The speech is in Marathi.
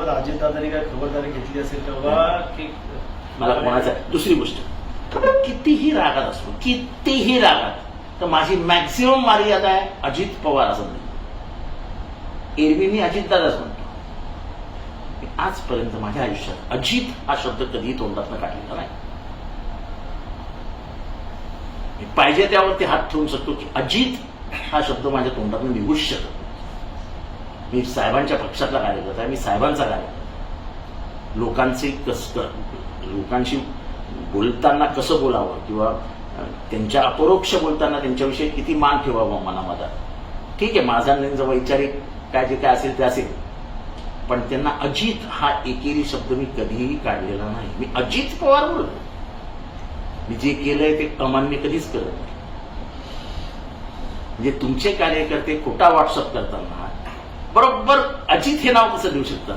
याबाबत अजितदादांनी काय खबरदारी घेतली असेल तेव्हा की मला कोणाचा दुसरी गोष्ट, कितीही रागात असतो, कितीही रागात, तर माझी मॅक्सिमम मर्यादा आहे अजित पवार असं नाही. एरवी मी अजितदादाच म्हणतो. मी आजपर्यंत माझ्या आयुष्यात अजित हा शब्द कधीही तोंडातनं काढलेला नाही. मी पाहिजे त्यावरती हात ठेवून शकतो की अजित हा शब्द माझ्या तोंडातून निघूच शकत नाही. मी साहेबांच्या पक्षातला कार्यकर्ता आहे, मी साहेबांचा कार्यकर्ता. लोकांशी बोलताना कसं बोलावं किंवा त्यांच्या अपरोक्ष बोलताना त्यांच्याविषयी किती मान ठेवावा मनामध्ये, ठीक आहे, माझा जो वैचारिक काय जे काय असेल ते असेल, पण त्यांना अजित हा एकेरी शब्द मी कधीही काढलेला नाही. मी अजित पवार बोलतो. मी जे केलंय ते अमान्य कधीच करत नाही. म्हणजे तुमचे कार्यकर्ते खोटा व्हॉट्सअप करताना बरोबर अजित हे नाव कसं देऊ शकतात?